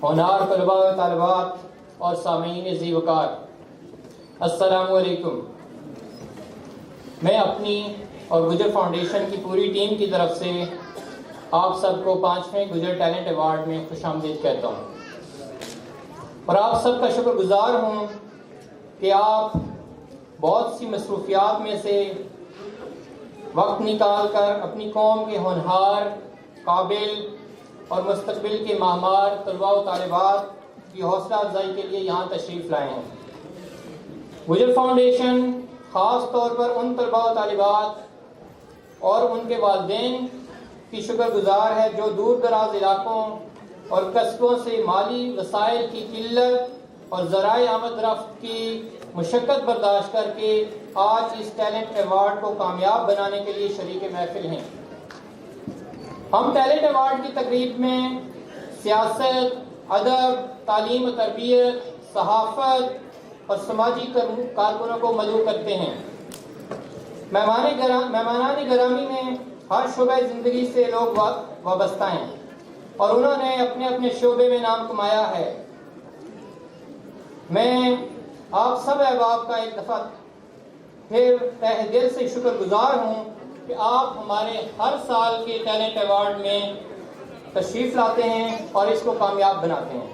ہونہار طلباء و طالبات اور سامعین ذی وقار، السلام علیکم۔ میں اپنی اور گجر فاؤنڈیشن کی پوری ٹیم کی طرف سے آپ سب کو 5ویں گجر ٹیلنٹ ایوارڈ میں خوش آمدید کہتا ہوں، اور آپ سب کا شکر گزار ہوں کہ آپ بہت سی مصروفیات میں سے وقت نکال کر اپنی قوم کے ہونہار، قابل اور مستقبل کے معمار طلباء و طالبات کی حوصلہ افزائی کے لیے یہاں تشریف لائے ہیں۔ گجر فاؤنڈیشن خاص طور پر ان طلباء و طالبات اور ان کے والدین کی شکر گزار ہے جو دور دراز علاقوں اور قصبوں سے مالی وسائل کی قلت اور ذرائع آمد رفت کی مشقت برداشت کر کے آج اس ٹیلنٹ ایوارڈ کو کامیاب بنانے کے لیے شریک محفل ہیں۔ ہم ٹیلنٹ ایوارڈ کی تقریب میں سیاست، ادب، تعلیم و تربیت، صحافت اور سماجی کارکنوں کو مدعو کرتے ہیں۔ مہمانان گرامی میں ہر شعبہ زندگی سے لوگ وابستہ ہیں اور انہوں نے اپنے اپنے شعبے میں نام کمایا ہے۔ میں آپ سب احباب کا ایک دفعہ پھر تہ دل سے شکر گزار ہوں کہ آپ ہمارے ہر سال کے ٹیلنٹ ایوارڈ میں تشریف لاتے ہیں اور اس کو کامیاب بناتے ہیں۔